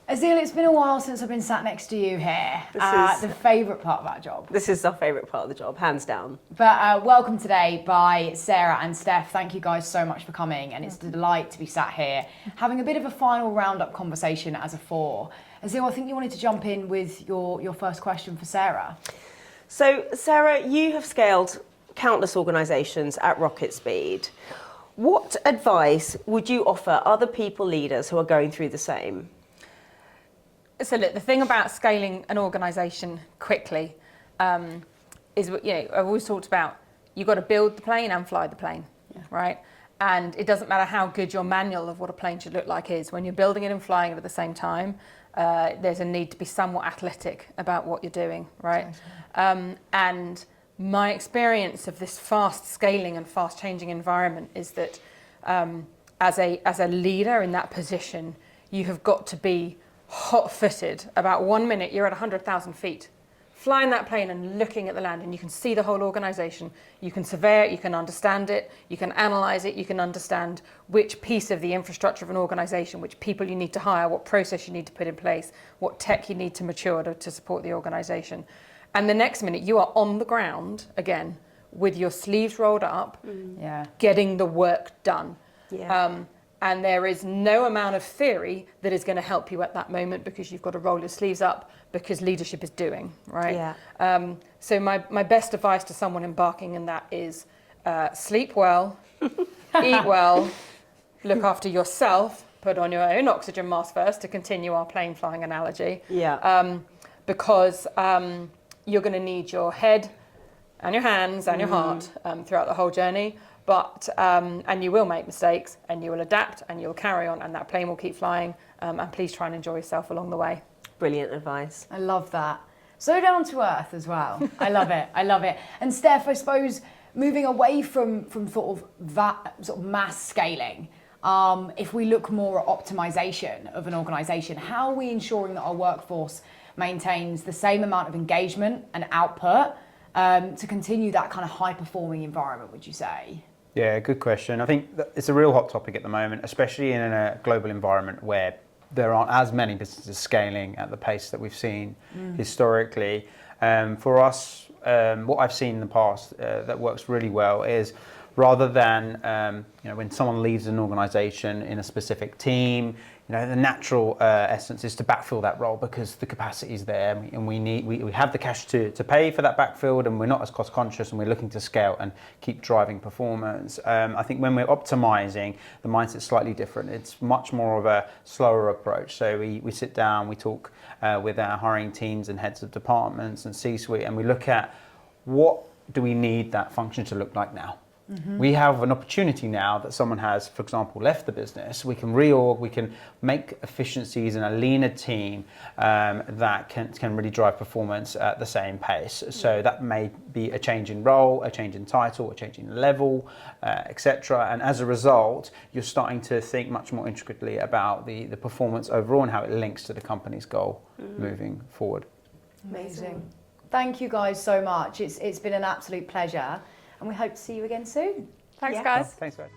Azil, it's been a while since I've been sat next to you here. The favourite part of our job. This is our favourite part of the job, hands down. But welcome today by Sarah and Steph. Thank you guys so much for coming, and it's a delight to be sat here having a bit of a final roundup conversation as a four. Azil, I think you wanted to jump in with your first question for Sarah. So, Sarah, you have scaled countless organisations at rocket speed. What advice would you offer other people leaders who are going through the same? So look, the thing about scaling an organisation quickly is, I've always talked about, you've got to build the plane and fly the plane, right? And it doesn't matter how good your manual of what a plane should look like is. When you're building it and flying it at the same time, there's a need to be somewhat athletic about what you're doing, right? And my experience of this fast scaling and fast changing environment is that as a leader in that position, you have got to be hot-footed. About 1 minute, you're at 100,000 feet, flying that plane and looking at the land, and you can see the whole organisation. You can survey it, you can understand it, you can analyse it, you can understand which piece of the infrastructure of an organisation, which people you need to hire, what process you need to put in place, what tech you need to mature to support the organisation. And the next minute, you are on the ground again with your sleeves rolled up, getting the work done. And there is no amount of theory that is going to help you at that moment, because you've got to roll your sleeves up, because leadership is doing, right? So my best advice to someone embarking in that is sleep well, eat well, look after yourself, put on your own oxygen mask first, to continue our plane flying analogy. Because you're going to need your head and your hands and your heart throughout the whole journey. But and you will make mistakes, and you will adapt, and you'll carry on, and that plane will keep flying. And please try and enjoy yourself along the way. Brilliant advice. I love that. So down to earth as well. I love it. I love it. And Steph, I suppose moving away from sort of that sort of mass scaling, if we look more at optimization of an organisation, how are we ensuring that our workforce maintains the same amount of engagement and output to continue that kind of high-performing environment, would you say? Yeah, good question. I think that it's a real hot topic at the moment, especially in a global environment where there aren't as many businesses scaling at the pace that we've seen historically. For us, what I've seen in the past that works really well is, rather than when someone leaves an organisation in a specific team, the natural essence is to backfill that role, because the capacity is there, and we have the cash to pay for that backfill, and we're not as cost conscious, and we're looking to scale and keep driving performance. I think when we're optimizing, the mindset's slightly different. It's much more of a slower approach. So we sit down, we talk with our hiring teams and heads of departments and C-suite, and we look at what do we need that function to look like now. We have an opportunity now that someone has, for example, left the business. We can reorg, we can make efficiencies in a leaner team that can really drive performance at the same pace. So that may be a change in role, a change in title, a change in level, etc. And as a result, you're starting to think much more intricately about the performance overall and how it links to the company's goal moving forward. Amazing. Thank you guys so much. It's been an absolute pleasure. And we hope to see you again soon. Thanks, guys. Thanks, guys.